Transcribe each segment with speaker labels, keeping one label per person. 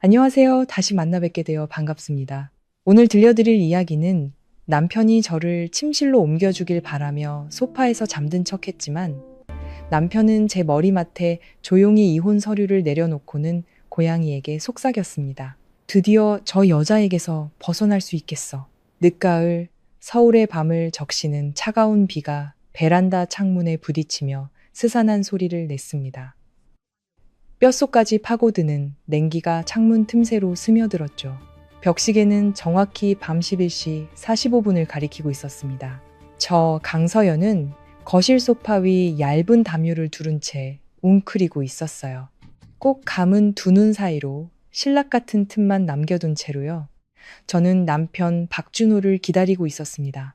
Speaker 1: 안녕하세요. 다시 만나 뵙게 되어 반갑습니다. 오늘 들려드릴 이야기는 남편이 저를 침실로 옮겨주길 바라며 소파에서 잠든 척 했지만 남편은 제 머리맡에 조용히 이혼 서류를 내려놓고는 고양이에게 속삭였습니다. 드디어 저 여자에게서 벗어날 수 있겠어. 늦가을 서울의 밤을 적시는 차가운 비가 베란다 창문에 부딪히며 스산한 소리를 냈습니다. 뼛속까지 파고드는 냉기가 창문 틈새로 스며들었죠. 벽시계는 정확히 밤 11시 45분을 가리키고 있었습니다. 저 강서연은 거실 소파 위 얇은 담요를 두른 채 웅크리고 있었어요. 꼭 감은 두 눈 사이로 신락 같은 틈만 남겨둔 채로요. 저는 남편 박준호를 기다리고 있었습니다.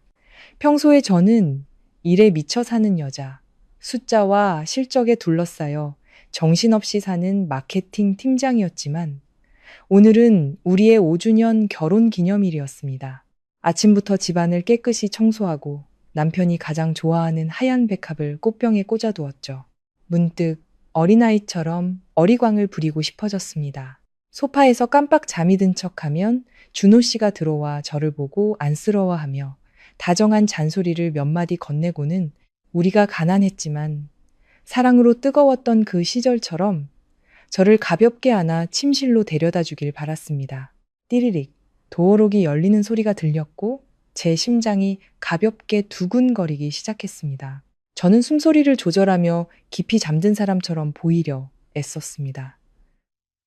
Speaker 1: 평소에 저는 일에 미쳐 사는 여자, 숫자와 실적에 둘러싸여 정신없이 사는 마케팅 팀장이었지만 오늘은 우리의 5주년 결혼 기념일이었습니다. 아침부터 집안을 깨끗이 청소하고 남편이 가장 좋아하는 하얀 백합을 꽃병에 꽂아두었죠. 문득 어린아이처럼 어리광을 부리고 싶어졌습니다. 소파에서 깜빡 잠이 든 척하면 준호 씨가 들어와 저를 보고 안쓰러워하며 다정한 잔소리를 몇 마디 건네고는 우리가 가난했지만 사랑으로 뜨거웠던 그 시절처럼 저를 가볍게 안아 침실로 데려다 주길 바랐습니다. 띠리릭, 도어록이 열리는 소리가 들렸고 제 심장이 가볍게 두근거리기 시작했습니다. 저는 숨소리를 조절하며 깊이 잠든 사람처럼 보이려 애썼습니다.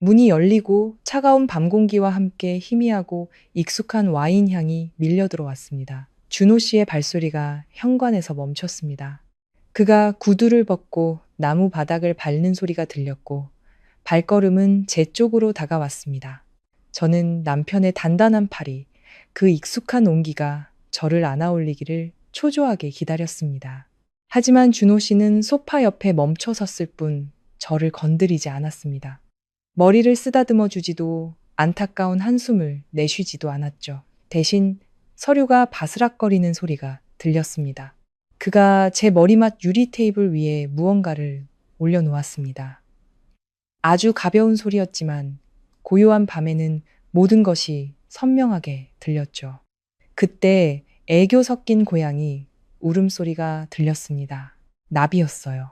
Speaker 1: 문이 열리고 차가운 밤 공기와 함께 희미하고 익숙한 와인 향이 밀려 들어왔습니다. 준호 씨의 발소리가 현관에서 멈췄습니다. 그가 구두를 벗고 나무 바닥을 밟는 소리가 들렸고 발걸음은 제 쪽으로 다가왔습니다. 저는 남편의 단단한 팔이 그 익숙한 온기가 저를 안아올리기를 초조하게 기다렸습니다. 하지만 준호 씨는 소파 옆에 멈춰 섰을 뿐 저를 건드리지 않았습니다. 머리를 쓰다듬어 주지도 안타까운 한숨을 내쉬지도 않았죠. 대신 서류가 바스락거리는 소리가 들렸습니다. 그가 제 머리맡 유리 테이블 위에 무언가를 올려놓았습니다. 아주 가벼운 소리였지만 고요한 밤에는 모든 것이 선명하게 들렸죠. 그때 애교 섞인 고양이 울음소리가 들렸습니다. 나비였어요.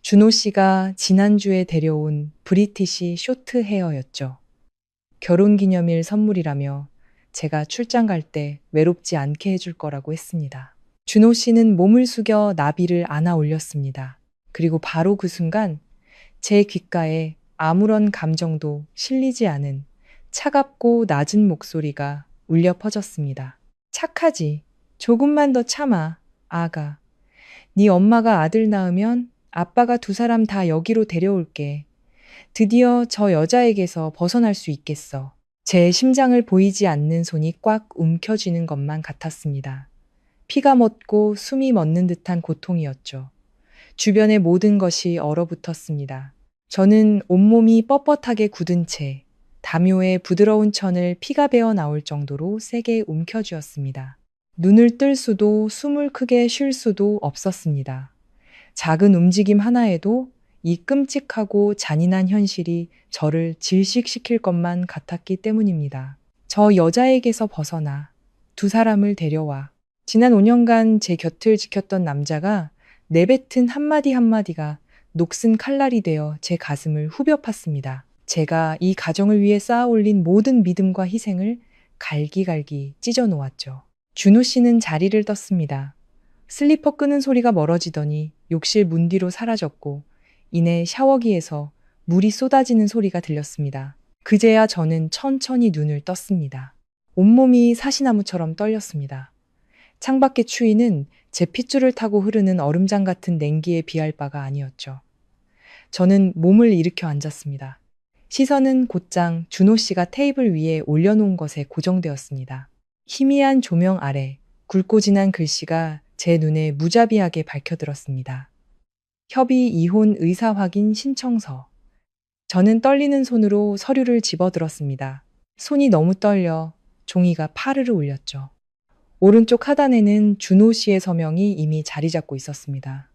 Speaker 1: 준호 씨가 지난주에 데려온 브리티시 쇼트 헤어였죠. 결혼기념일 선물이라며 제가 출장 갈 때 외롭지 않게 해줄 거라고 했습니다. 준호 씨는 몸을 숙여 나비를 안아 올렸습니다. 그리고 바로 그 순간 제 귓가에 아무런 감정도 실리지 않은 차갑고 낮은 목소리가 울려 퍼졌습니다. 착하지. 조금만 더 참아. 아가. 네 엄마가 아들 낳으면 아빠가 두 사람 다 여기로 데려올게. 드디어 저 여자에게서 벗어날 수 있겠어. 제 심장을 보이지 않는 손이 꽉 움켜쥐는 것만 같았습니다. 피가 멎고 숨이 멎는 듯한 고통이었죠. 주변의 모든 것이 얼어붙었습니다. 저는 온몸이 뻣뻣하게 굳은 채 담요의 부드러운 천을 피가 배어 나올 정도로 세게 움켜쥐었습니다. 눈을 뜰 수도 숨을 크게 쉴 수도 없었습니다. 작은 움직임 하나에도 이 끔찍하고 잔인한 현실이 저를 질식시킬 것만 같았기 때문입니다. 저 여자에게서 벗어나 두 사람을 데려와. 지난 5년간 제 곁을 지켰던 남자가 내뱉은 한마디 한마디가 녹슨 칼날이 되어 제 가슴을 후벼 팠습니다. 제가 이 가정을 위해 쌓아 올린 모든 믿음과 희생을 갈기갈기 찢어 놓았죠. 준호 씨는 자리를 떴습니다. 슬리퍼 끄는 소리가 멀어지더니 욕실 문 뒤로 사라졌고 이내 샤워기에서 물이 쏟아지는 소리가 들렸습니다. 그제야 저는 천천히 눈을 떴습니다. 온몸이 사시나무처럼 떨렸습니다. 창밖의 추위는 제 핏줄을 타고 흐르는 얼음장 같은 냉기에 비할 바가 아니었죠. 저는 몸을 일으켜 앉았습니다. 시선은 곧장 준호 씨가 테이블 위에 올려놓은 것에 고정되었습니다. 희미한 조명 아래 굵고 진한 글씨가 제 눈에 무자비하게 밝혀들었습니다. 협의 이혼 의사 확인 신청서. 저는 떨리는 손으로 서류를 집어들었습니다. 손이 너무 떨려 종이가 파르르 울렸죠. 오른쪽 하단에는 준호 씨의 서명이 이미 자리 잡고 있었습니다.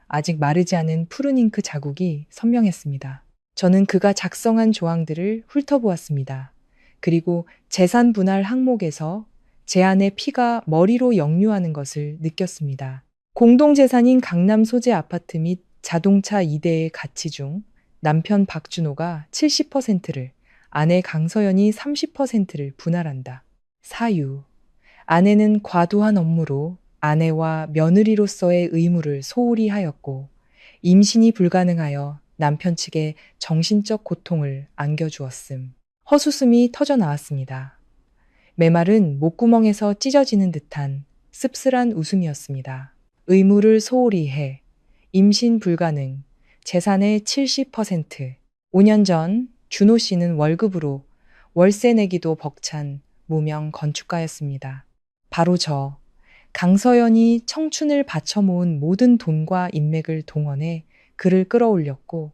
Speaker 1: 아직 마르지 않은 푸른 잉크 자국이 선명했습니다. 저는 그가 작성한 조항들을 훑어보았습니다. 그리고 재산 분할 항목에서 제 아내 피가 머리로 역류하는 것을 느꼈습니다. 공동재산인 강남 소재 아파트 및 자동차 2대의 가치 중 남편 박준호가 70%를, 아내 강서연이 30%를 분할한다. 사유. 아내는 과도한 업무로 아내와 며느리로서의 의무를 소홀히 하였고 임신이 불가능하여 남편 측에 정신적 고통을 안겨주었음. 허수음이 터져 나왔습니다. 메말은 목구멍에서 찢어지는 듯한 씁쓸한 웃음이었습니다. 의무를 소홀히 해. 임신 불가능. 재산의 70%. 5년 전 준호 씨는 월급으로 월세 내기도 벅찬 무명 건축가였습니다. 바로 저, 강서연이 청춘을 바쳐 모은 모든 돈과 인맥을 동원해 그를 끌어올렸고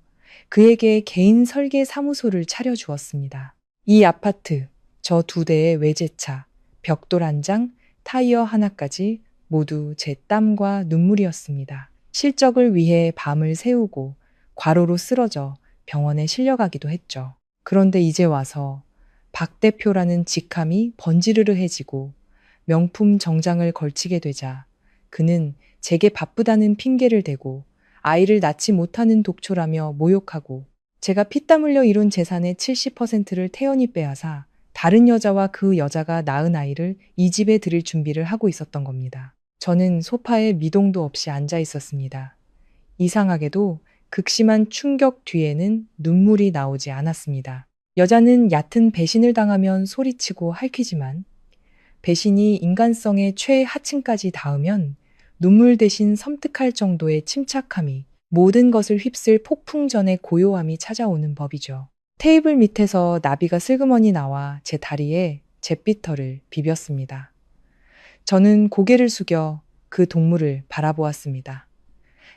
Speaker 1: 그에게 개인 설계 사무소를 차려주었습니다. 이 아파트, 저 2대의 외제차, 벽돌 한 장, 타이어 하나까지 모두 제 땀과 눈물이었습니다. 실적을 위해 밤을 새우고 과로로 쓰러져 병원에 실려가기도 했죠. 그런데 이제 와서 박 대표라는 직함이 번지르르해지고 명품 정장을 걸치게 되자 그는 제게 바쁘다는 핑계를 대고 아이를 낳지 못하는 독초라며 모욕하고 제가 피땀 흘려 이룬 재산의 70%를 태연히 빼앗아 다른 여자와 그 여자가 낳은 아이를 이 집에 들일 준비를 하고 있었던 겁니다. 저는 소파에 미동도 없이 앉아 있었습니다. 이상하게도 극심한 충격 뒤에는 눈물이 나오지 않았습니다. 여자는 얕은 배신을 당하면 소리치고 핥히지만 배신이 인간성의 최하층까지 닿으면 눈물 대신 섬뜩할 정도의 침착함이 모든 것을 휩쓸 폭풍전의 고요함이 찾아오는 법이죠. 테이블 밑에서 나비가 슬그머니 나와 제 다리에 잿빛털을 비볐습니다. 저는 고개를 숙여 그 동물을 바라보았습니다.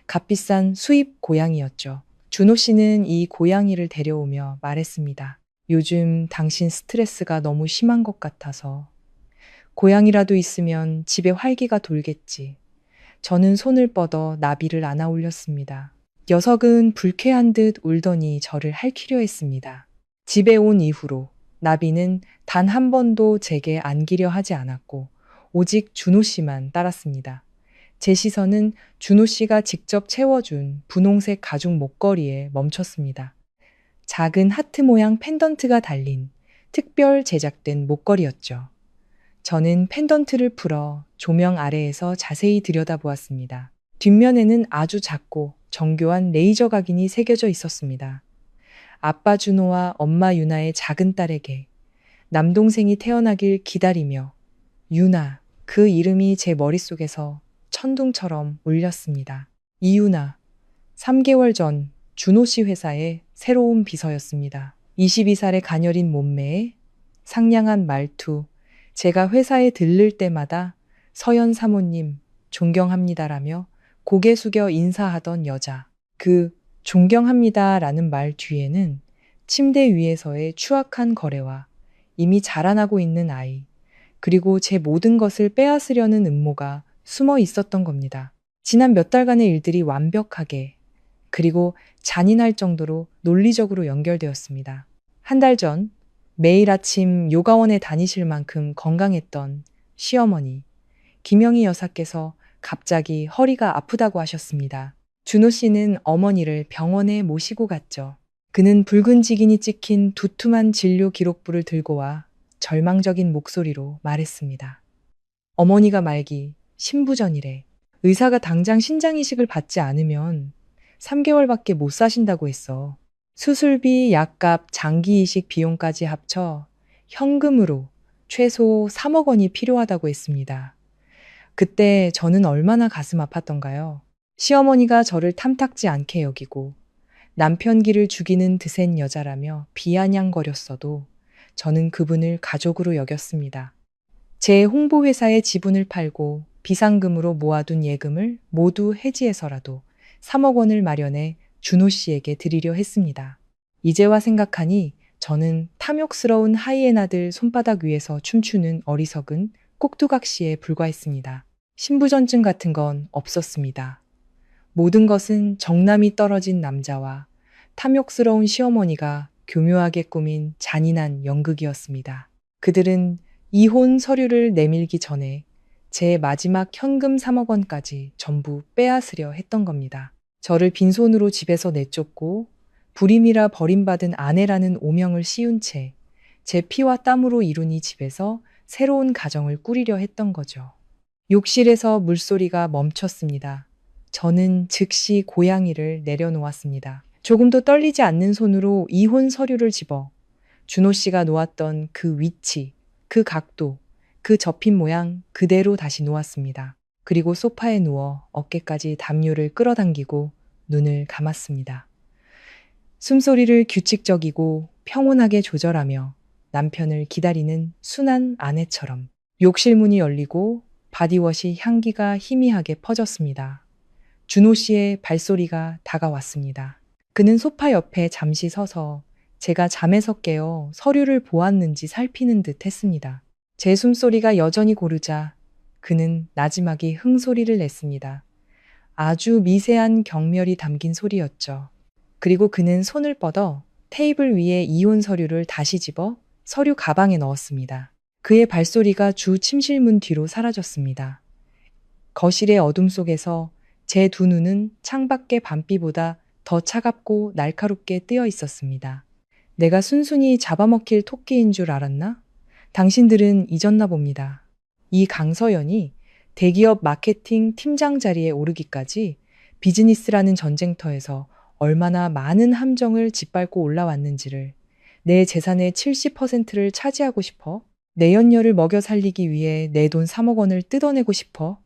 Speaker 1: 값비싼 수입 고양이였죠. 준호 씨는 이 고양이를 데려오며 말했습니다. 요즘 당신 스트레스가 너무 심한 것 같아서 고양이라도 있으면 집에 활기가 돌겠지. 저는 손을 뻗어 나비를 안아 올렸습니다. 녀석은 불쾌한 듯 울더니 저를 핥히려 했습니다. 집에 온 이후로 나비는 단 한 번도 제게 안기려 하지 않았고 오직 준호 씨만 따랐습니다. 제 시선은 준호 씨가 직접 채워준 분홍색 가죽 목걸이에 멈췄습니다. 작은 하트 모양 펜던트가 달린 특별 제작된 목걸이였죠. 저는 펜던트를 풀어 조명 아래에서 자세히 들여다보았습니다. 뒷면에는 아주 작고 정교한 레이저 각인이 새겨져 있었습니다. 아빠 준호와 엄마 유나의 작은 딸에게 남동생이 태어나길 기다리며 유나, 그 이름이 제 머릿속에서 천둥처럼 울렸습니다. 이유나, 3개월 전 준호 씨 회사의 새로운 비서였습니다. 22살의 가녀린 몸매에 상냥한 말투, 제가 회사에 들를 때마다 서연 사모님 존경합니다라며 고개 숙여 인사하던 여자. 그 존경합니다라는 말 뒤에는 침대 위에서의 추악한 거래와 이미 자라나고 있는 아이, 그리고 제 모든 것을 빼앗으려는 음모가 숨어 있었던 겁니다. 지난 몇 달간의 일들이 완벽하게 그리고 잔인할 정도로 논리적으로 연결되었습니다. 한 달 전 매일 아침 요가원에 다니실 만큼 건강했던 시어머니 김영희 여사께서 갑자기 허리가 아프다고 하셨습니다. 준호 씨는 어머니를 병원에 모시고 갔죠. 그는 붉은 직인이 찍힌 두툼한 진료 기록부를 들고 와 절망적인 목소리로 말했습니다. 어머니가 말기 신부전이래. 의사가 당장 신장이식을 받지 않으면 3개월밖에 못 사신다고 했어. 수술비, 약값, 장기이식 비용까지 합쳐 현금으로 최소 3억 원이 필요하다고 했습니다. 그때 저는 얼마나 가슴 아팠던가요? 시어머니가 저를 탐탁지 않게 여기고 남편 기를 죽이는 드센 여자라며 비아냥거렸어도 저는 그분을 가족으로 여겼습니다. 제 홍보회사의 지분을 팔고 비상금으로 모아둔 예금을 모두 해지해서라도 3억 원을 마련해 준호 씨에게 드리려 했습니다. 이제와 생각하니 저는 탐욕스러운 하이에나들 손바닥 위에서 춤추는 어리석은 꼭두각시에 불과했습니다. 신부전증 같은 건 없었습니다. 모든 것은 정남이 떨어진 남자와 탐욕스러운 시어머니가 교묘하게 꾸민 잔인한 연극이었습니다. 그들은 이혼 서류를 내밀기 전에 제 마지막 현금 3억 원까지 전부 빼앗으려 했던 겁니다. 저를 빈손으로 집에서 내쫓고 불임이라 버림받은 아내라는 오명을 씌운 채 제 피와 땀으로 이룬 이 집에서 새로운 가정을 꾸리려 했던 거죠. 욕실에서 물소리가 멈췄습니다. 저는 즉시 고양이를 내려놓았습니다. 조금도 떨리지 않는 손으로 이혼 서류를 집어 준호 씨가 놓았던 그 위치, 그 각도, 그 접힌 모양 그대로 다시 놓았습니다. 그리고 소파에 누워 어깨까지 담요를 끌어당기고 눈을 감았습니다. 숨소리를 규칙적이고 평온하게 조절하며 남편을 기다리는 순한 아내처럼 욕실 문이 열리고 바디워시 향기가 희미하게 퍼졌습니다. 준호 씨의 발소리가 다가왔습니다. 그는 소파 옆에 잠시 서서 제가 잠에서 깨어 서류를 보았는지 살피는 듯 했습니다. 제 숨소리가 여전히 고르자 그는 나지막이 흥소리를 냈습니다. 아주 미세한 경멸이 담긴 소리였죠. 그리고 그는 손을 뻗어 테이블 위에 이혼 서류를 다시 집어 서류 가방에 넣었습니다. 그의 발소리가 주 침실문 뒤로 사라졌습니다. 거실의 어둠 속에서 제 두 눈은 창밖의 밤비보다 더 차갑고 날카롭게 뜨여 있었습니다. 내가 순순히 잡아먹힐 토끼인 줄 알았나? 당신들은 잊었나 봅니다. 이 강서연이 대기업 마케팅 팀장 자리에 오르기까지 비즈니스라는 전쟁터에서 얼마나 많은 함정을 짓밟고 올라왔는지를, 내 재산의 70%를 차지하고 싶어? 내 연녀를 먹여 살리기 위해 내 돈 3억 원을 뜯어내고 싶어?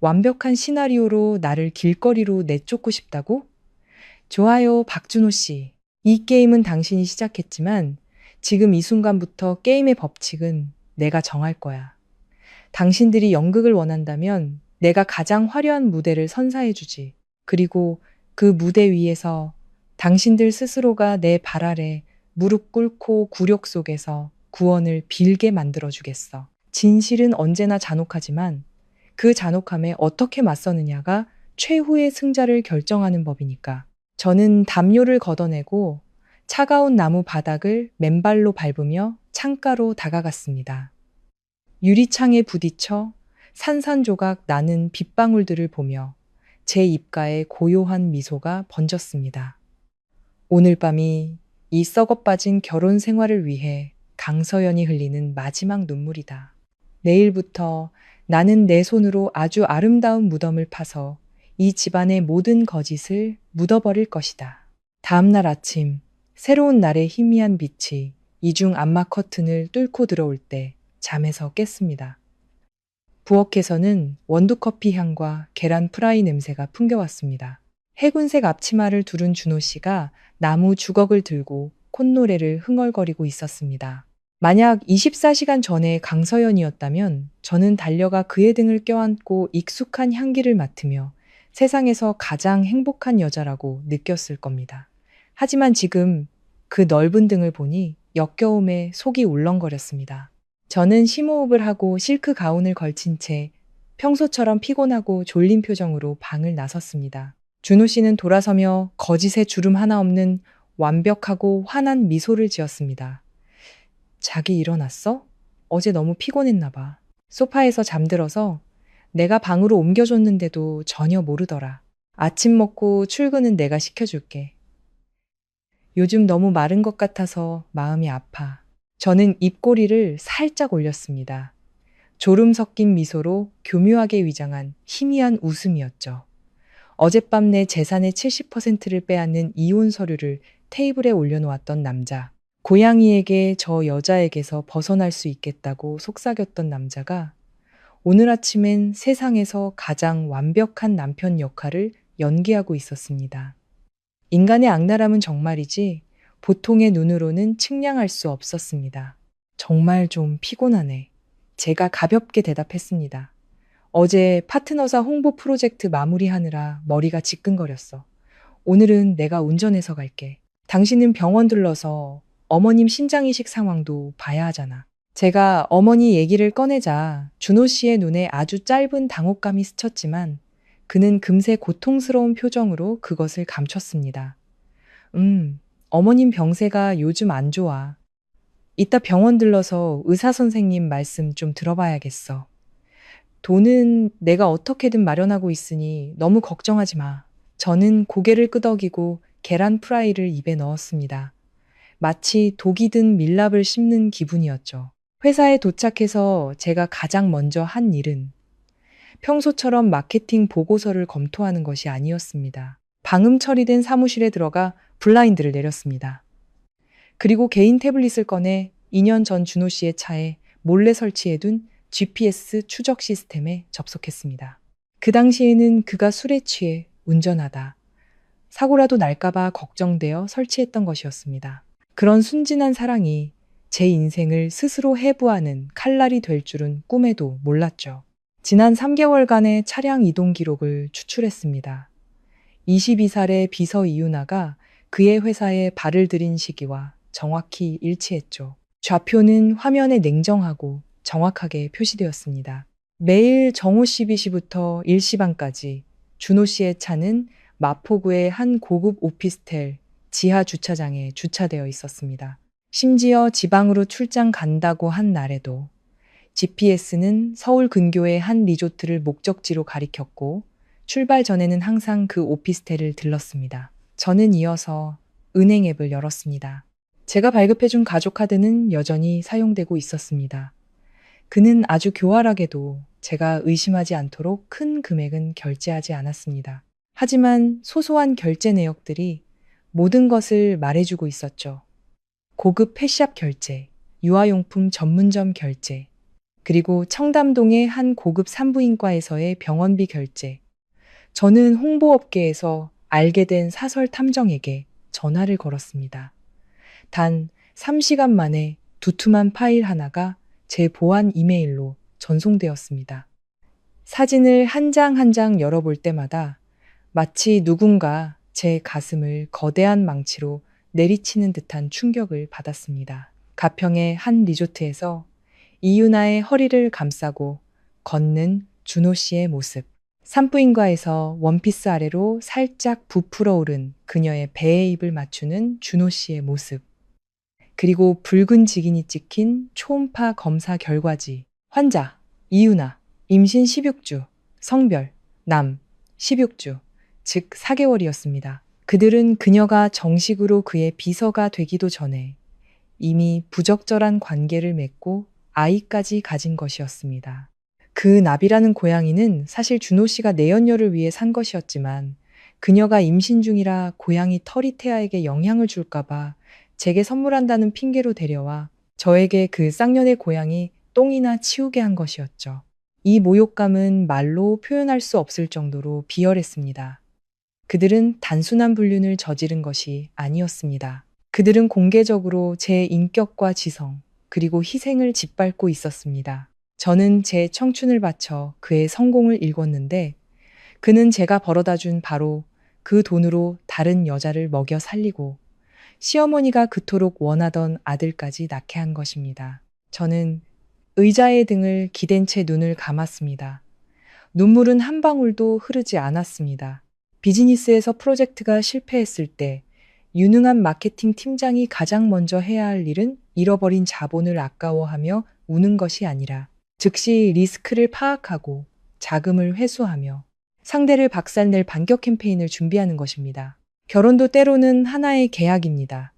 Speaker 1: 완벽한 시나리오로 나를 길거리로 내쫓고 싶다고? 좋아요, 박준호 씨. 이 게임은 당신이 시작했지만 지금 이 순간부터 게임의 법칙은 내가 정할 거야. 당신들이 연극을 원한다면 내가 가장 화려한 무대를 선사해주지. 그리고 그 무대 위에서 당신들 스스로가 내 발 아래 무릎 꿇고 굴욕 속에서 구원을 빌게 만들어주겠어. 진실은 언제나 잔혹하지만 그 잔혹함에 어떻게 맞서느냐가 최후의 승자를 결정하는 법이니까. 저는 담요를 걷어내고 차가운 나무 바닥을 맨발로 밟으며 창가로 다가갔습니다. 유리창에 부딪혀 산산조각 나는 빗방울들을 보며 제 입가에 고요한 미소가 번졌습니다. 오늘 밤이 이 썩어빠진 결혼 생활을 위해 강서연이 흘리는 마지막 눈물이다. 내일부터 나는 내 손으로 아주 아름다운 무덤을 파서 이 집안의 모든 거짓을 묻어버릴 것이다. 다음 날 아침, 새로운 날의 희미한 빛이 이중 암막 커튼을 뚫고 들어올 때 잠에서 깼습니다. 부엌에서는 원두커피 향과 계란 프라이 냄새가 풍겨왔습니다. 해군색 앞치마를 두른 준호 씨가 나무 주걱을 들고 콧노래를 흥얼거리고 있었습니다. 만약 24시간 전에 강서연이었다면 저는 달려가 그의 등을 껴안고 익숙한 향기를 맡으며 세상에서 가장 행복한 여자라고 느꼈을 겁니다. 하지만 지금 그 넓은 등을 보니 역겨움에 속이 울렁거렸습니다. 저는 심호흡을 하고 실크 가운을 걸친 채 평소처럼 피곤하고 졸린 표정으로 방을 나섰습니다. 준호 씨는 돌아서며 거짓의 주름 하나 없는 완벽하고 환한 미소를 지었습니다. 자기 일어났어? 어제 너무 피곤했나 봐. 소파에서 잠들어서 내가 방으로 옮겨줬는데도 전혀 모르더라. 아침 먹고 출근은 내가 시켜줄게. 요즘 너무 마른 것 같아서 마음이 아파. 저는 입꼬리를 살짝 올렸습니다. 졸음 섞인 미소로 교묘하게 위장한 희미한 웃음이었죠. 어젯밤 내 재산의 70%를 빼앗는 이혼 서류를 테이블에 올려놓았던 남자. 고양이에게 저 여자에게서 벗어날 수 있겠다고 속삭였던 남자가 오늘 아침엔 세상에서 가장 완벽한 남편 역할을 연기하고 있었습니다. 인간의 악랄함은 정말이지 보통의 눈으로는 측량할 수 없었습니다. 정말 좀 피곤하네. 제가 가볍게 대답했습니다. 어제 파트너사 홍보 프로젝트 마무리하느라 머리가 지끈거렸어. 오늘은 내가 운전해서 갈게. 당신은 병원 들러서 어머님 신장이식 상황도 봐야 하잖아. 제가 어머니 얘기를 꺼내자 준호 씨의 눈에 아주 짧은 당혹감이 스쳤지만 그는 금세 고통스러운 표정으로 그것을 감췄습니다. 어머님 병세가 요즘 안 좋아. 이따 병원 들러서 의사 선생님 말씀 좀 들어봐야겠어. 돈은 내가 어떻게든 마련하고 있으니 너무 걱정하지 마. 저는 고개를 끄덕이고 계란 프라이를 입에 넣었습니다. 마치 독이 든 밀랍을 씹는 기분이었죠. 회사에 도착해서 제가 가장 먼저 한 일은 평소처럼 마케팅 보고서를 검토하는 것이 아니었습니다. 방음 처리된 사무실에 들어가 블라인드를 내렸습니다. 그리고 개인 태블릿을 꺼내 2년 전 준호 씨의 차에 몰래 설치해둔 GPS 추적 시스템에 접속했습니다. 그 당시에는 그가 술에 취해 운전하다 사고라도 날까봐 걱정되어 설치했던 것이었습니다. 그런 순진한 사랑이 제 인생을 스스로 해부하는 칼날이 될 줄은 꿈에도 몰랐죠. 지난 3개월간의 차량 이동 기록을 추출했습니다. 22살의 비서 이윤아가 그의 회사에 발을 들인 시기와 정확히 일치했죠. 좌표는 화면에 냉정하고 정확하게 표시되었습니다. 매일 정오 12시부터 1시 반까지 준호 씨의 차는 마포구의 한 고급 오피스텔 지하 주차장에 주차되어 있었습니다. 심지어 지방으로 출장 간다고 한 날에도 GPS는 서울 근교의 한 리조트를 목적지로 가리켰고 출발 전에는 항상 그 오피스텔을 들렀습니다. 저는 이어서 은행 앱을 열었습니다. 제가 발급해준 가족카드는 여전히 사용되고 있었습니다. 그는 아주 교활하게도 제가 의심하지 않도록 큰 금액은 결제하지 않았습니다. 하지만 소소한 결제 내역들이 모든 것을 말해주고 있었죠. 고급 펫샵 결제, 유아용품 전문점 결제, 그리고 청담동의 한 고급 산부인과에서의 병원비 결제. 저는 홍보업계에서 알게 된 사설 탐정에게 전화를 걸었습니다. 단 3시간 만에 두툼한 파일 하나가 제 보안 이메일로 전송되었습니다. 사진을 한 장 한 장 열어볼 때마다 마치 누군가 제 가슴을 거대한 망치로 내리치는 듯한 충격을 받았습니다. 가평의 한 리조트에서 이윤아의 허리를 감싸고 걷는 준호 씨의 모습. 산부인과에서 원피스 아래로 살짝 부풀어 오른 그녀의 배에 입을 맞추는 준호 씨의 모습. 그리고 붉은 직인이 찍힌 초음파 검사 결과지. 환자, 이윤아, 임신 16주, 성별, 남, 16주, 즉 4개월이었습니다. 그들은 그녀가 정식으로 그의 비서가 되기도 전에 이미 부적절한 관계를 맺고 아이까지 가진 것이었습니다. 그 나비라는 고양이는 사실 준호 씨가 내연녀를 위해 산 것이었지만 그녀가 임신 중이라 고양이 터리테아에게 영향을 줄까봐 제게 선물한다는 핑계로 데려와 저에게 그 쌍년의 고양이 똥이나 치우게 한 것이었죠. 이 모욕감은 말로 표현할 수 없을 정도로 비열했습니다. 그들은 단순한 불륜을 저지른 것이 아니었습니다. 그들은 공개적으로 제 인격과 지성, 그리고 희생을 짓밟고 있었습니다. 저는 제 청춘을 바쳐 그의 성공을 일궜는데 그는 제가 벌어다 준 바로 그 돈으로 다른 여자를 먹여 살리고 시어머니가 그토록 원하던 아들까지 낳게 한 것입니다. 저는 의자의 등을 기댄 채 눈을 감았습니다. 눈물은 한 방울도 흐르지 않았습니다. 비즈니스에서 프로젝트가 실패했을 때 유능한 마케팅 팀장이 가장 먼저 해야 할 일은 잃어버린 자본을 아까워하며 우는 것이 아니라 즉시 리스크를 파악하고 자금을 회수하며 상대를 박살낼 반격 캠페인을 준비하는 것입니다. 결혼도 때로는 하나의 계약입니다.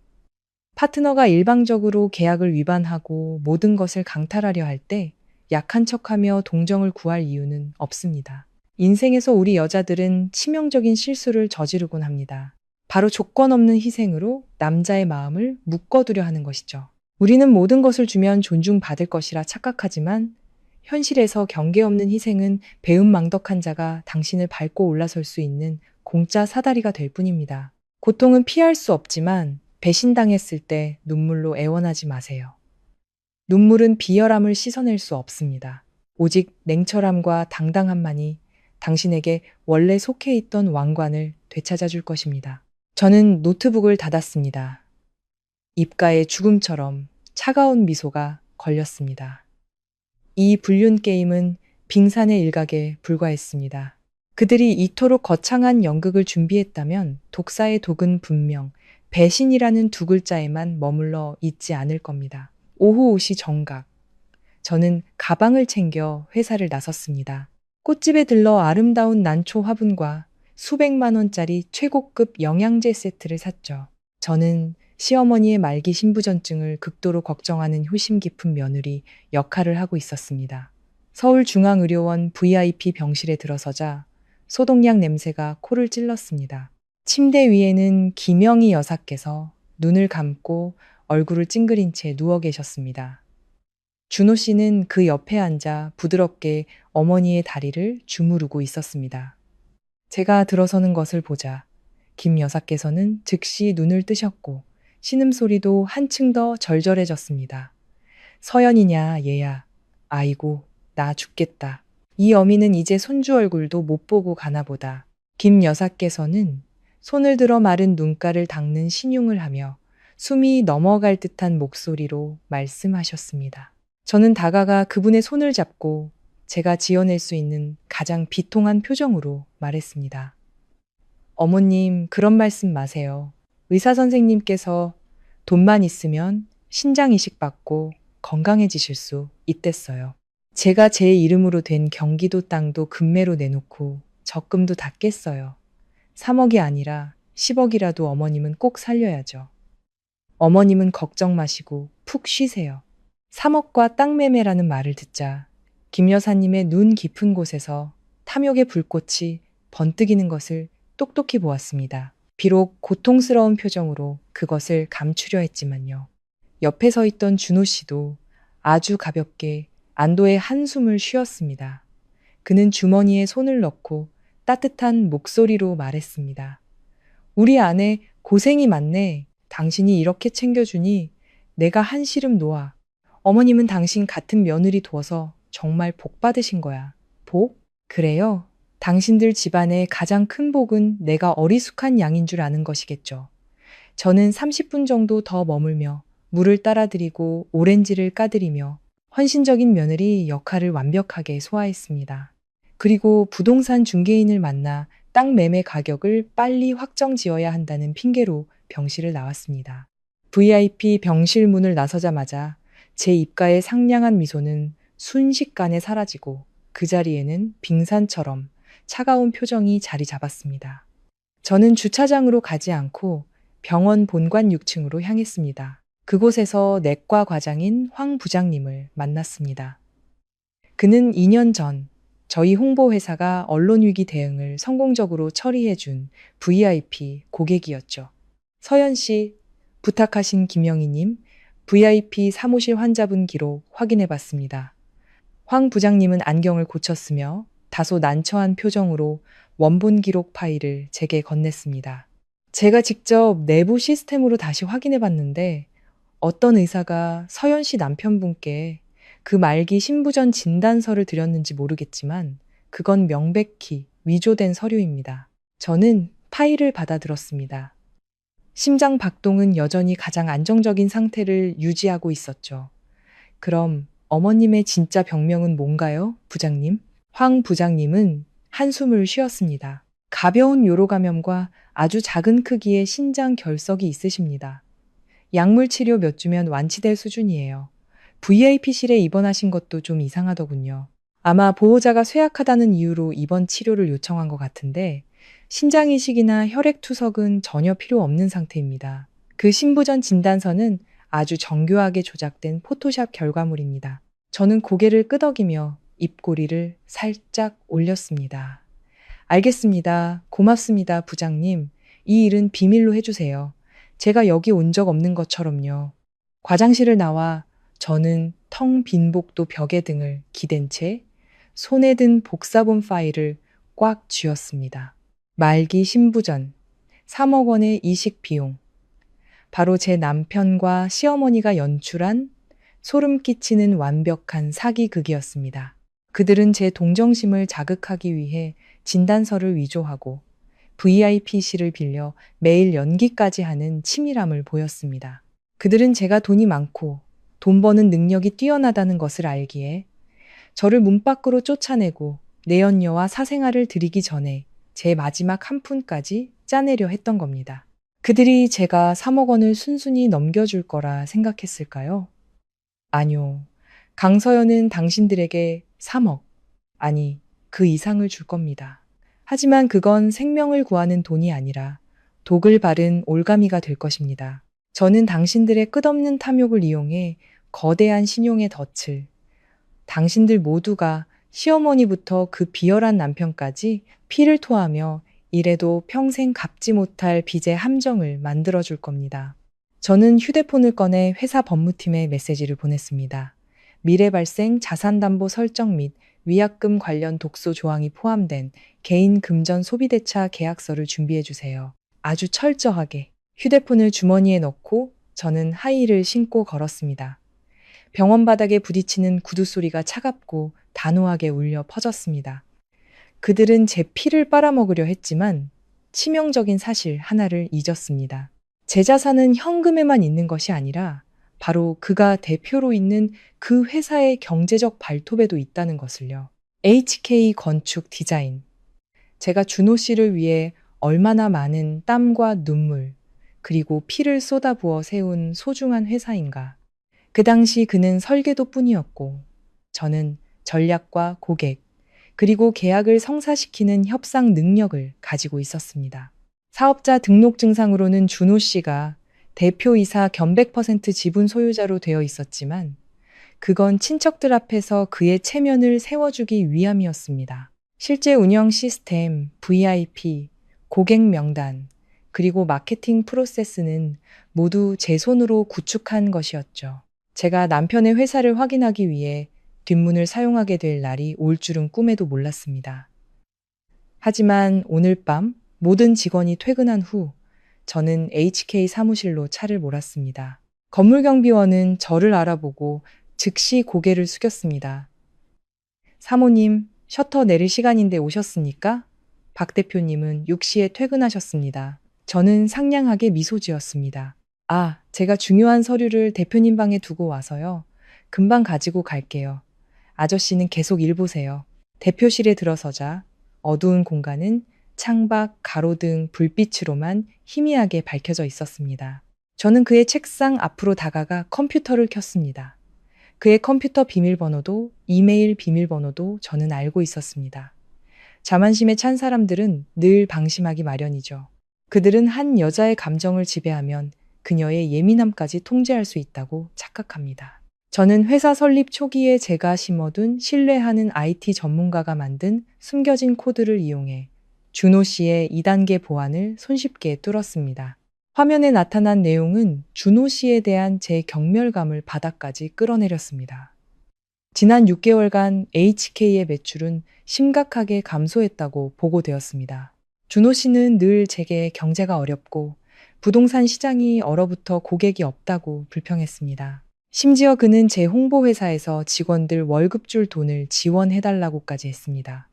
Speaker 1: 파트너가 일방적으로 계약을 위반하고 모든 것을 강탈하려 할 때 약한 척하며 동정을 구할 이유는 없습니다. 인생에서 우리 여자들은 치명적인 실수를 저지르곤 합니다. 바로 조건 없는 희생으로 남자의 마음을 묶어두려 하는 것이죠. 우리는 모든 것을 주면 존중받을 것이라 착각하지만 현실에서 경계 없는 희생은 배은망덕한 자가 당신을 밟고 올라설 수 있는 공짜 사다리가 될 뿐입니다. 고통은 피할 수 없지만 배신당했을 때 눈물로 애원하지 마세요. 눈물은 비열함을 씻어낼 수 없습니다. 오직 냉철함과 당당함만이 당신에게 원래 속해 있던 왕관을 되찾아 줄 것입니다. 저는 노트북을 닫았습니다. 입가에 죽음처럼 차가운 미소가 걸렸습니다. 이 불륜 게임은 빙산의 일각에 불과했습니다. 그들이 이토록 거창한 연극을 준비했다면 독사의 독은 분명 배신이라는 두 글자에만 머물러 있지 않을 겁니다. 오후 5시 정각. 저는 가방을 챙겨 회사를 나섰습니다. 꽃집에 들러 아름다운 난초 화분과 수백만 원짜리 최고급 영양제 세트를 샀죠. 저는 시어머니의 말기 신부전증을 극도로 걱정하는 효심 깊은 며느리 역할을 하고 있었습니다. 서울중앙의료원 VIP 병실에 들어서자 소독약 냄새가 코를 찔렀습니다. 침대 위에는 김영희 여사께서 눈을 감고 얼굴을 찡그린 채 누워 계셨습니다. 준호 씨는 그 옆에 앉아 부드럽게 어머니의 다리를 주무르고 있었습니다. 제가 들어서는 것을 보자 김 여사께서는 즉시 눈을 뜨셨고 신음소리도 한층 더 절절해졌습니다. 서연이냐 얘야. 아이고 나 죽겠다. 이 어미는 이제 손주 얼굴도 못 보고 가나 보다. 김 여사께서는 손을 들어 마른 눈가를 닦는 신용을 하며 숨이 넘어갈 듯한 목소리로 말씀하셨습니다. 저는 다가가 그분의 손을 잡고 제가 지어낼 수 있는 가장 비통한 표정으로 말했습니다. 어머님, 그런 말씀 마세요. 의사 선생님께서 돈만 있으면 신장 이식 받고 건강해지실 수 있댔어요. 제가 제 이름으로 된 경기도 땅도 금매로 내놓고 적금도 다 깼어요. 3억이 아니라 10억이라도 어머님은 꼭 살려야죠. 어머님은 걱정 마시고 푹 쉬세요. 3억과 땅 매매라는 말을 듣자 김 여사님의 눈 깊은 곳에서 탐욕의 불꽃이 번뜩이는 것을 똑똑히 보았습니다. 비록 고통스러운 표정으로 그것을 감추려 했지만요. 옆에 서 있던 준호 씨도 아주 가볍게 안도의 한숨을 쉬었습니다. 그는 주머니에 손을 넣고 따뜻한 목소리로 말했습니다. 우리 아내 고생이 많네. 당신이 이렇게 챙겨주니 내가 한시름 놓아. 어머님은 당신 같은 며느리 둬서 정말 복 받으신 거야. 복? 그래요? 당신들 집안의 가장 큰 복은 내가 어리숙한 양인 줄 아는 것이겠죠. 저는 30분 정도 더 머물며 물을 따라드리고 오렌지를 까드리며 헌신적인 며느리 역할을 완벽하게 소화했습니다. 그리고 부동산 중개인을 만나 땅 매매 가격을 빨리 확정 지어야 한다는 핑계로 병실을 나왔습니다. VIP 병실 문을 나서자마자 제 입가에 상냥한 미소는 순식간에 사라지고 그 자리에는 빙산처럼 차가운 표정이 자리 잡았습니다. 저는 주차장으로 가지 않고 병원 본관 6층으로 향했습니다. 그곳에서 내과 과장인 황 부장님을 만났습니다. 그는 2년 전 저희 홍보회사가 언론위기 대응을 성공적으로 처리해준 VIP 고객이었죠. 서연 씨, 부탁하신 김영희님, VIP 사무실 환자분 기록 확인해봤습니다. 황 부장님은 안경을 고쳤으며 다소 난처한 표정으로 원본 기록 파일을 제게 건넸습니다. 제가 직접 내부 시스템으로 다시 확인해봤는데 어떤 의사가 서연 씨 남편분께 그 말기 신부전 진단서를 드렸는지 모르겠지만 그건 명백히 위조된 서류입니다. 저는 파일을 받아들었습니다. 심장 박동은 여전히 가장 안정적인 상태를 유지하고 있었죠. 그럼 어머님의 진짜 병명은 뭔가요, 부장님? 황 부장님은 한숨을 쉬었습니다. 가벼운 요로 감염과 아주 작은 크기의 신장 결석이 있으십니다. 약물 치료 몇 주면 완치될 수준이에요. VIP실에 입원하신 것도 좀 이상하더군요. 아마 보호자가 쇠약하다는 이유로 입원 치료를 요청한 것 같은데 신장 이식이나 혈액 투석은 전혀 필요 없는 상태입니다. 그 신부전 진단서는 아주 정교하게 조작된 포토샵 결과물입니다. 저는 고개를 끄덕이며 입꼬리를 살짝 올렸습니다. 알겠습니다. 고맙습니다, 부장님. 이 일은 비밀로 해주세요. 제가 여기 온 적 없는 것처럼요. 과장실을 나와 저는 텅 빈 복도 벽에 등을 기댄 채 손에 든 복사본 파일을 꽉 쥐었습니다. 말기 신부전, 3억 원의 이식 비용. 바로 제 남편과 시어머니가 연출한 소름 끼치는 완벽한 사기극이었습니다. 그들은 제 동정심을 자극하기 위해 진단서를 위조하고 VIP실을 빌려 매일 연기까지 하는 치밀함을 보였습니다. 그들은 제가 돈이 많고 돈 버는 능력이 뛰어나다는 것을 알기에 저를 문 밖으로 쫓아내고 내연녀와 사생활을 들이기 전에 제 마지막 한 푼까지 짜내려 했던 겁니다. 그들이 제가 3억 원을 순순히 넘겨줄 거라 생각했을까요? 아니요. 강서연은 당신들에게 3억, 아니, 그 이상을 줄 겁니다. 하지만 그건 생명을 구하는 돈이 아니라 독을 바른 올가미가 될 것입니다. 저는 당신들의 끝없는 탐욕을 이용해 거대한 신용의 덫을, 당신들 모두가 시어머니부터 그 비열한 남편까지 피를 토하며 이래도 평생 갚지 못할 빚의 함정을 만들어줄 겁니다. 저는 휴대폰을 꺼내 회사 법무팀에 메시지를 보냈습니다. 미래 발생 자산담보 설정 및 위약금 관련 독소 조항이 포함된 개인 금전 소비대차 계약서를 준비해 주세요. 아주 철저하게. 휴대폰을 주머니에 넣고 저는 하이힐을 신고 걸었습니다. 병원 바닥에 부딪히는 구두 소리가 차갑고 단호하게 울려 퍼졌습니다. 그들은 제 피를 빨아먹으려 했지만 치명적인 사실 하나를 잊었습니다. 제 자산은 현금에만 있는 것이 아니라 바로 그가 대표로 있는 그 회사의 경제적 발톱에도 있다는 것을요. HK 건축 디자인. 제가 준호 씨를 위해 얼마나 많은 땀과 눈물, 그리고 피를 쏟아부어 세운 소중한 회사인가. 그 당시 그는 설계도 뿐이었고, 저는 전략과 고객, 그리고 계약을 성사시키는 협상 능력을 가지고 있었습니다. 사업자 등록 증상으로는 준호 씨가 대표이사 겸 100% 지분 소유자로 되어 있었지만, 그건 친척들 앞에서 그의 체면을 세워주기 위함이었습니다. 실제 운영 시스템, VIP, 고객 명단, 그리고 마케팅 프로세스는 모두 제 손으로 구축한 것이었죠. 제가 남편의 회사를 확인하기 위해 뒷문을 사용하게 될 날이 올 줄은 꿈에도 몰랐습니다. 하지만 오늘 밤 모든 직원이 퇴근한 후 저는 HK 사무실로 차를 몰았습니다. 건물경비원은 저를 알아보고 즉시 고개를 숙였습니다. 사모님, 셔터 내릴 시간인데 오셨습니까? 박 대표님은 6시에 퇴근하셨습니다. 저는 상냥하게 미소 지었습니다. 아, 제가 중요한 서류를 대표님 방에 두고 와서요. 금방 가지고 갈게요. 아저씨는 계속 일 보세요. 대표실에 들어서자 어두운 공간은 창밖, 가로등, 불빛으로만 희미하게 밝혀져 있었습니다. 저는 그의 책상 앞으로 다가가 컴퓨터를 켰습니다. 그의 컴퓨터 비밀번호도 이메일 비밀번호도 저는 알고 있었습니다. 자만심에 찬 사람들은 늘 방심하기 마련이죠. 그들은 한 여자의 감정을 지배하면 그녀의 예민함까지 통제할 수 있다고 착각합니다. 저는 회사 설립 초기에 제가 심어둔 신뢰하는 IT 전문가가 만든 숨겨진 코드를 이용해 준호 씨의 2단계 보안을 손쉽게 뚫었습니다. 화면에 나타난 내용은 준호 씨에 대한 제 경멸감을 바닥까지 끌어내렸습니다. 지난 6개월간 HK의 매출은 심각하게 감소했다고 보고되었습니다. 준호 씨는 늘 제게 경제가 어렵고 부동산 시장이 얼어붙어 고객이 없다고 불평했습니다. 심지어 그는 제 홍보회사에서 직원들 월급 줄 돈을 지원해달라고까지 했습니다.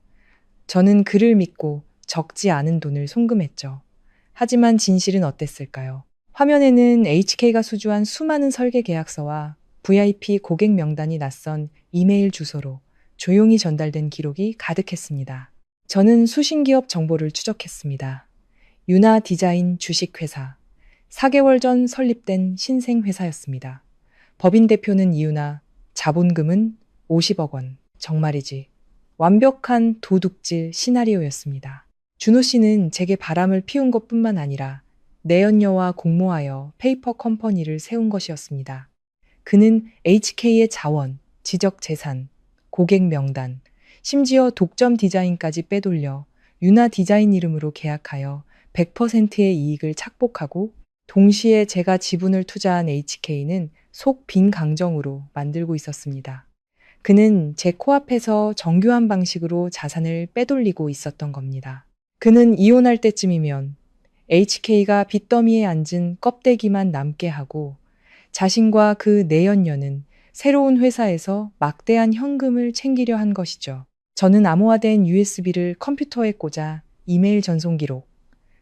Speaker 1: 저는 그를 믿고 적지 않은 돈을 송금했죠. 하지만 진실은 어땠을까요? 화면에는 HK가 수주한 수많은 설계 계약서와 VIP 고객 명단이 낯선 이메일 주소로 조용히 전달된 기록이 가득했습니다. 저는 수신기업 정보를 추적했습니다. 유나 디자인 주식회사. 4개월 전 설립된 신생회사였습니다. 법인 대표는 이유나 자본금은 50억 원. 정말이지. 완벽한 도둑질 시나리오였습니다. 준호 씨는 제게 바람을 피운 것뿐만 아니라 내연녀와 공모하여 페이퍼 컴퍼니를 세운 것이었습니다. 그는 HK의 자원, 지적 재산, 고객 명단, 심지어 독점 디자인까지 빼돌려 유나 디자인 이름으로 계약하여 100%의 이익을 착복하고 동시에 제가 지분을 투자한 HK는 속 빈 강정으로 만들고 있었습니다. 그는 제 코앞에서 정교한 방식으로 자산을 빼돌리고 있었던 겁니다. 그는 이혼할 때쯤이면 HK가 빚더미에 앉은 껍데기만 남게 하고 자신과 그 내연녀는 새로운 회사에서 막대한 현금을 챙기려 한 것이죠. 저는 암호화된 USB를 컴퓨터에 꽂아 이메일 전송 기록,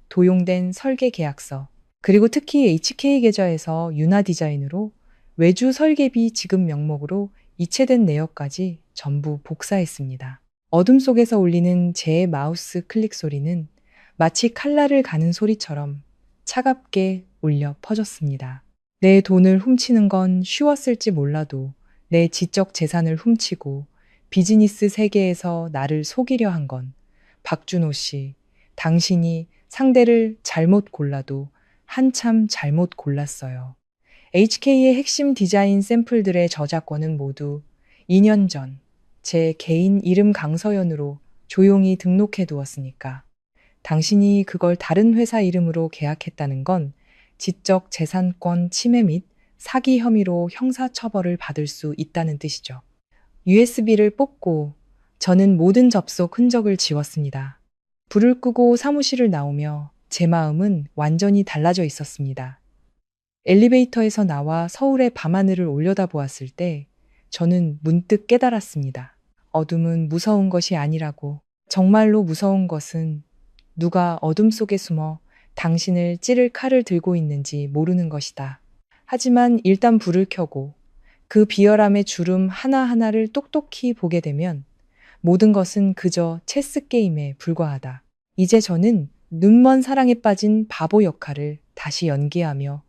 Speaker 1: 도용된 설계 계약서, 그리고 특히 HK 계좌에서 유나 디자인으로 외주 설계비 지급 명목으로 이체된 내역까지 전부 복사했습니다. 어둠 속에서 울리는 제 마우스 클릭 소리는 마치 칼날을 가는 소리처럼 차갑게 울려 퍼졌습니다. 내 돈을 훔치는 건 쉬웠을지 몰라도 내 지적 재산을 훔치고 비즈니스 세계에서 나를 속이려 한 건 박준호 씨, 당신이 상대를 잘못 골라도 한참 잘못 골랐어요. HK의 핵심 디자인 샘플들의 저작권은 모두 2년 전 제 개인 이름 강서연으로 조용히 등록해 두었으니까. 당신이 그걸 다른 회사 이름으로 계약했다는 건 지적 재산권 침해 및 사기 혐의로 형사처벌을 받을 수 있다는 뜻이죠. USB를 뽑고 저는 모든 접속 흔적을 지웠습니다. 불을 끄고 사무실을 나오며 제 마음은 완전히 달라져 있었습니다. 엘리베이터에서 나와 서울의 밤하늘을 올려다보았을 때 저는 문득 깨달았습니다. 어둠은 무서운 것이 아니라고. 정말로 무서운 것은 누가 어둠 속에 숨어 당신을 찌를 칼을 들고 있는지 모르는 것이다. 하지만 일단 불을 켜고 그 비열함의 주름 하나하나를 똑똑히 보게 되면 모든 것은 그저 체스 게임에 불과하다. 이제 저는 눈먼 사랑에 빠진 바보 역할을 다시 연기하며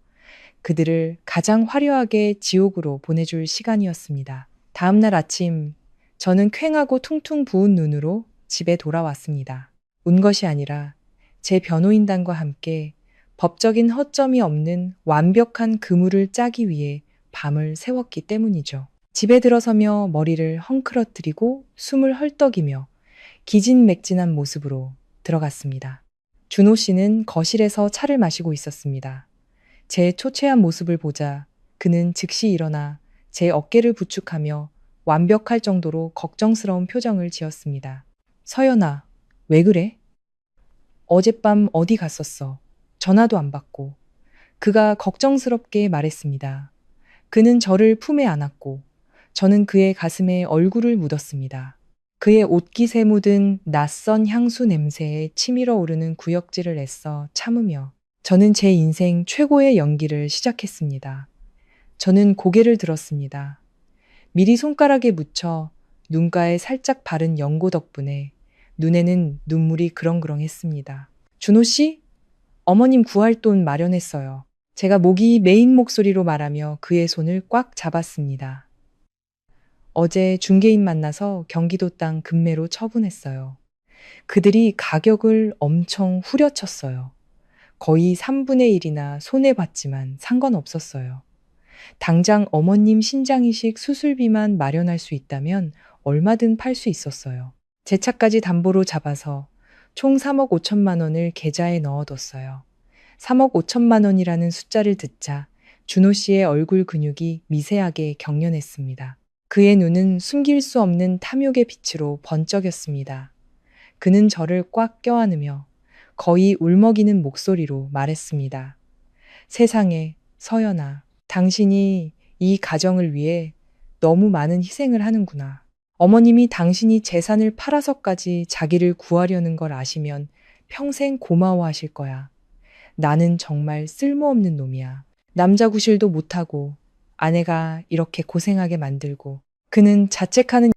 Speaker 1: 그들을 가장 화려하게 지옥으로 보내줄 시간이었습니다. 다음 날 아침, 저는 퀭하고 퉁퉁 부은 눈으로 집에 돌아왔습니다. 운 것이 아니라 제 변호인단과 함께 법적인 허점이 없는 완벽한 그물을 짜기 위해 밤을 새웠기 때문이죠. 집에 들어서며 머리를 헝클어뜨리고 숨을 헐떡이며 기진맥진한 모습으로 들어갔습니다. 준호 씨는 거실에서 차를 마시고 있었습니다. 제 초췌한 모습을 보자 그는 즉시 일어나 제 어깨를 부축하며 완벽할 정도로 걱정스러운 표정을 지었습니다. 서연아, 왜 그래? 어젯밤 어디 갔었어? 전화도 안 받고. 그가 걱정스럽게 말했습니다. 그는 저를 품에 안았고 저는 그의 가슴에 얼굴을 묻었습니다. 그의 옷깃에 묻은 낯선 향수 냄새에 치밀어 오르는 구역질을 애써 참으며 저는 제 인생 최고의 연기를 시작했습니다. 저는 고개를 들었습니다. 미리 손가락에 묻혀 눈가에 살짝 바른 연고 덕분에 눈에는 눈물이 그렁그렁했습니다. 준호 씨? 어머님 구할 돈 마련했어요. 제가 목이 메인 목소리로 말하며 그의 손을 꽉 잡았습니다. 어제 중개인 만나서 경기도 땅 급매로 처분했어요. 그들이 가격을 엄청 후려쳤어요. 거의 3분의 1이나 손해봤지만 상관없었어요. 당장 어머님 신장이식 수술비만 마련할 수 있다면 얼마든 팔 수 있었어요. 제 차까지 담보로 잡아서 총 3억 5천만 원을 계좌에 넣어뒀어요. 3억 5천만 원이라는 숫자를 듣자 준호 씨의 얼굴 근육이 미세하게 경련했습니다. 그의 눈은 숨길 수 없는 탐욕의 빛으로 번쩍였습니다. 그는 저를 꽉 껴안으며 거의 울먹이는 목소리로 말했습니다. 세상에, 서연아, 당신이 이 가정을 위해 너무 많은 희생을 하는구나. 어머님이 당신이 재산을 팔아서까지 자기를 구하려는 걸 아시면 평생 고마워하실 거야. 나는 정말 쓸모없는 놈이야. 남자 구실도 못하고 아내가 이렇게 고생하게 만들고. 그는 자책하는